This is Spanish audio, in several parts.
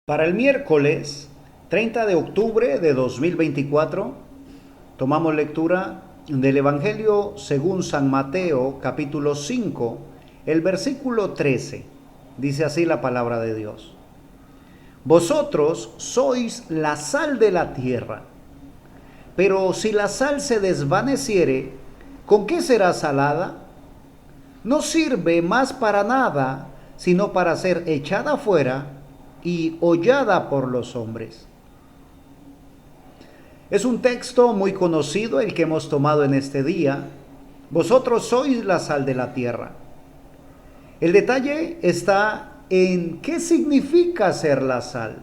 Para el miércoles 30 de octubre de 2024, tomamos lectura del Evangelio según San Mateo, capítulo 5, el versículo 13. Dice así la palabra de Dios. Vosotros sois la sal de la tierra, pero si la sal se desvaneciere, ¿con qué será salada? No sirve más para nada, sino para ser echada fuera y hollada por los hombres. Es un texto muy conocido el que hemos tomado en este día. Vosotros sois la sal de la tierra. El detalle está en qué significa ser la sal.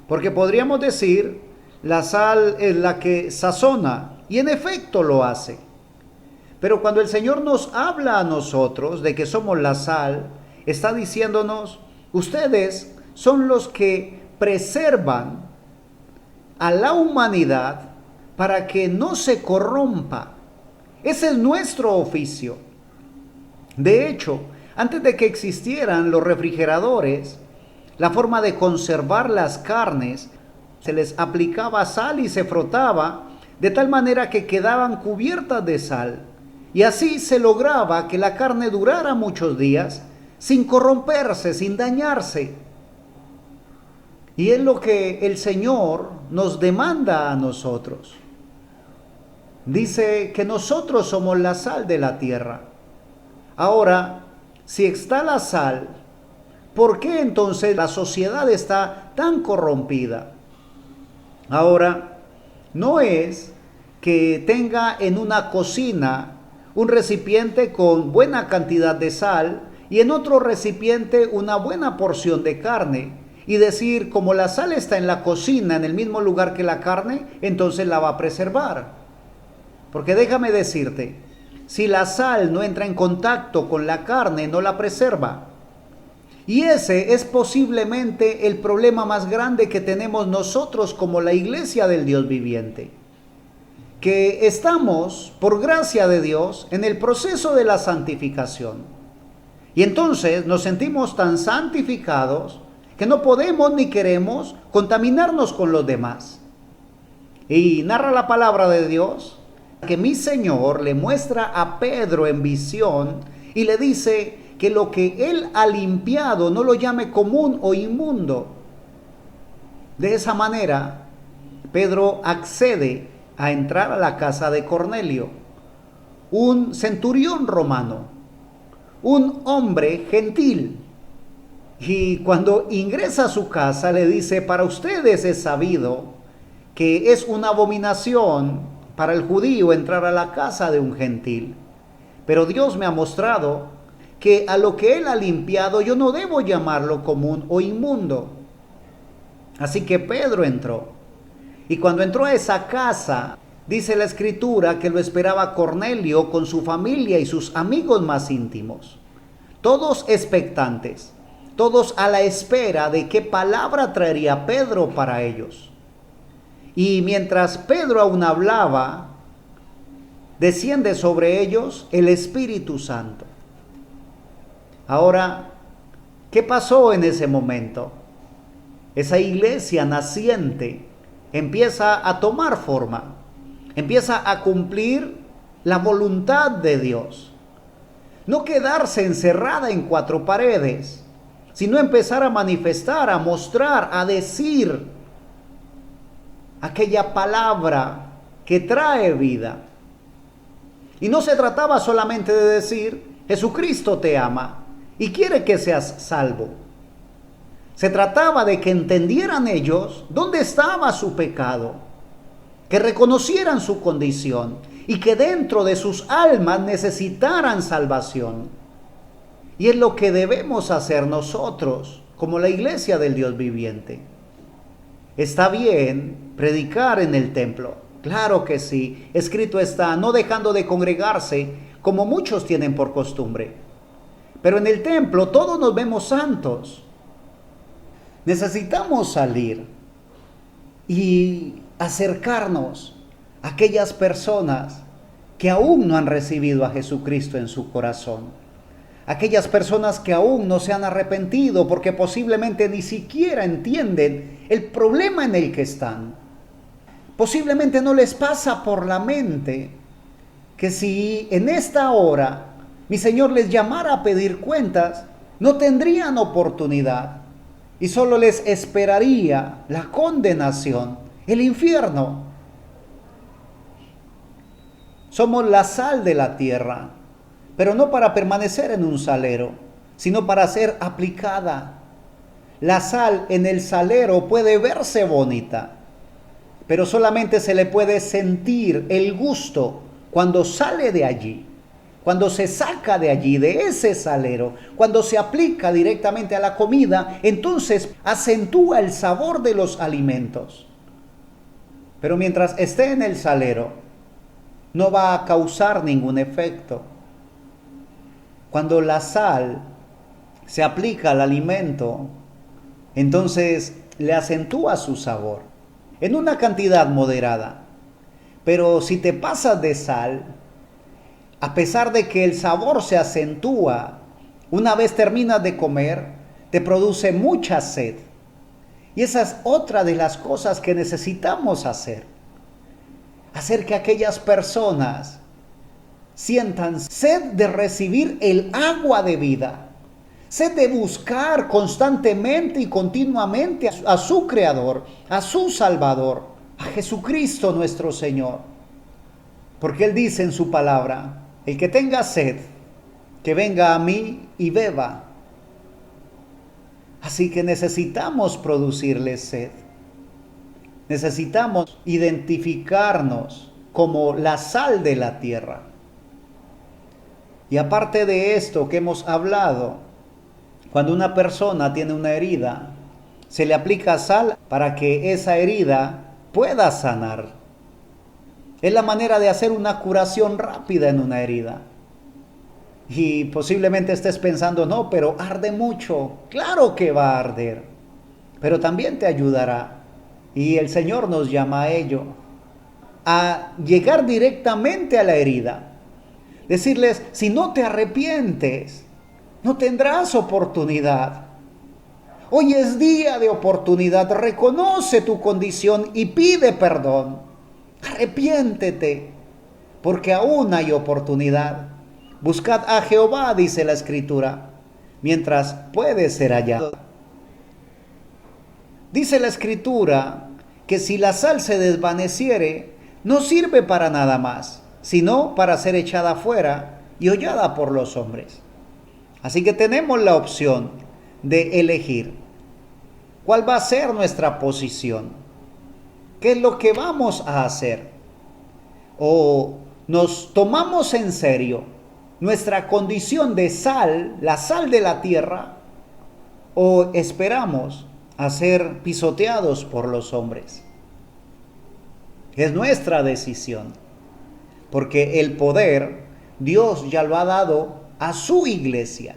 Porque podríamos decir, la sal es la que sazona, y en efecto lo hace. Pero cuando el Señor nos habla a nosotros de que somos la sal, está diciéndonos, ustedes son los que preservan a la humanidad para que no se corrompa. Ese es nuestro oficio. De hecho, antes de que existieran los refrigeradores, la forma de conservar las carnes, se les aplicaba sal y se frotaba de tal manera que quedaban cubiertas de sal. Y así se lograba que la carne durara muchos días sin corromperse, sin dañarse. Y es lo que el Señor nos demanda a nosotros. Dice que nosotros somos la sal de la tierra. Ahora, si está la sal, ¿por qué entonces la sociedad está tan corrompida? Ahora, no es que tenga en una cocina un recipiente con buena cantidad de sal y en otro recipiente una buena porción de carne y decir, como la sal está en la cocina, en el mismo lugar que la carne, entonces la va a preservar. Porque déjame decirte, si la sal no entra en contacto con la carne, no la preserva. Y ese es posiblemente el problema más grande que tenemos nosotros como la iglesia del Dios viviente. Que estamos, por gracia de Dios, en el proceso de la santificación. Y entonces nos sentimos tan santificados que no podemos ni queremos contaminarnos con los demás. Y narra la palabra de Dios que mi Señor le muestra a Pedro en visión y le dice que lo que él ha limpiado no lo llame común o inmundo. De esa manera, Pedro accede a entrar a la casa de Cornelio, un centurión romano, un hombre gentil. Y cuando ingresa a su casa le dice, para ustedes es sabido que es una abominación para el judío entrar a la casa de un gentil. Pero Dios me ha mostrado que a lo que Él ha limpiado yo no debo llamarlo común o inmundo. Así que Pedro entró. Y cuando entró a esa casa, dice la Escritura que lo esperaba Cornelio con su familia y sus amigos más íntimos. Todos expectantes. Todos a la espera de qué palabra traería Pedro para ellos. Y mientras Pedro aún hablaba, desciende sobre ellos el Espíritu Santo. Ahora, ¿qué pasó en ese momento? Esa iglesia naciente empieza a tomar forma, empieza a cumplir la voluntad de Dios. No quedarse encerrada en cuatro paredes, sino empezar a manifestar, a mostrar, a decir aquella palabra que trae vida. Y no se trataba solamente de decir, Jesucristo te ama y quiere que seas salvo. Se trataba de que entendieran ellos dónde estaba su pecado, que reconocieran su condición y que dentro de sus almas necesitaran salvación. Y es lo que debemos hacer nosotros, como la iglesia del Dios viviente. Está bien predicar en el templo, claro que sí. Escrito está, no dejando de congregarse, como muchos tienen por costumbre. Pero en el templo todos nos vemos santos. Necesitamos salir y acercarnos a aquellas personas que aún no han recibido a Jesucristo en su corazón. aquellas personas que aún no se han arrepentido porque posiblemente ni siquiera entienden el problema en el que están. Posiblemente no les pasa por la mente que si en esta hora mi Señor les llamara a pedir cuentas, no tendrían oportunidad y solo les esperaría la condenación, el infierno. Somos la sal de la tierra, pero no para permanecer en un salero, sino para ser aplicada. La sal en el salero puede verse bonita, pero solamente se le puede sentir el gusto cuando sale de allí, cuando se saca de allí, de ese salero, cuando se aplica directamente a la comida, entonces acentúa el sabor de los alimentos. Pero mientras esté en el salero, no va a causar ningún efecto. Cuando la sal se aplica al alimento, entonces le acentúa su sabor en una cantidad moderada. Pero si te pasas de sal, a pesar de que el sabor se acentúa, una vez terminas de comer, te produce mucha sed. Y esa es otra de las cosas que necesitamos hacer. Hacer que aquellas personas sientan sed de recibir el agua de vida, sed de buscar constantemente y continuamente a su Creador, a su Salvador, a Jesucristo nuestro Señor. Porque Él dice en su palabra, el que tenga sed, que venga a mí y beba. Así que necesitamos producirle sed. Necesitamos identificarnos como la sal de la tierra. Y aparte de esto que hemos hablado, cuando una persona tiene una herida, se le aplica sal para que esa herida pueda sanar. Es la manera de hacer una curación rápida en una herida. Y posiblemente estés pensando, no, pero arde mucho. Claro que va a arder, pero también te ayudará. Y el Señor nos llama a ello, a llegar directamente a la herida. Decirles, si no te arrepientes, no tendrás oportunidad. Hoy es día de oportunidad. Reconoce tu condición y pide perdón. Arrepiéntete, porque aún hay oportunidad. Buscad a Jehová, dice la Escritura, mientras puede ser hallado. Dice la Escritura que si la sal se desvaneciere, no sirve para nada más, sino para ser echada fuera y hollada por los hombres. Así que tenemos la opción de elegir cuál va a ser nuestra posición. ¿Qué es lo que vamos a hacer? O nos tomamos en serio nuestra condición de sal, la sal de la tierra, o esperamos a ser pisoteados por los hombres. Es nuestra decisión, porque el poder Dios ya lo ha dado a su iglesia.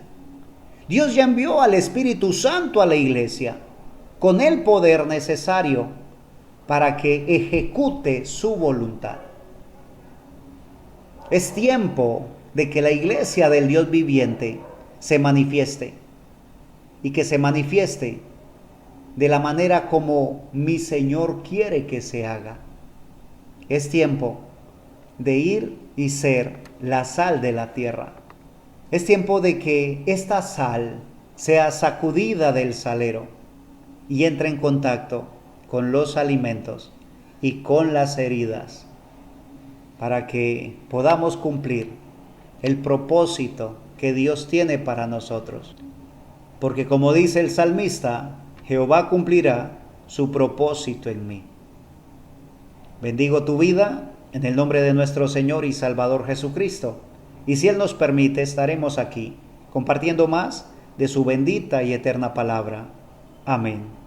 Dios ya envió al Espíritu Santo a la iglesia con el poder necesario para que ejecute su voluntad. Es tiempo de que la iglesia del Dios viviente se manifieste y que se manifieste de la manera como mi Señor quiere que se haga. Es tiempo de ir y ser la sal de la tierra. Es tiempo de que esta sal sea sacudida del salero y entre en contacto con los alimentos y con las heridas para que podamos cumplir el propósito que Dios tiene para nosotros. Porque como dice el salmista, Jehová cumplirá su propósito en mí. Bendigo tu vida en el nombre de nuestro Señor y Salvador Jesucristo. Y si Él nos permite, estaremos aquí compartiendo más de su bendita y eterna palabra. Amén.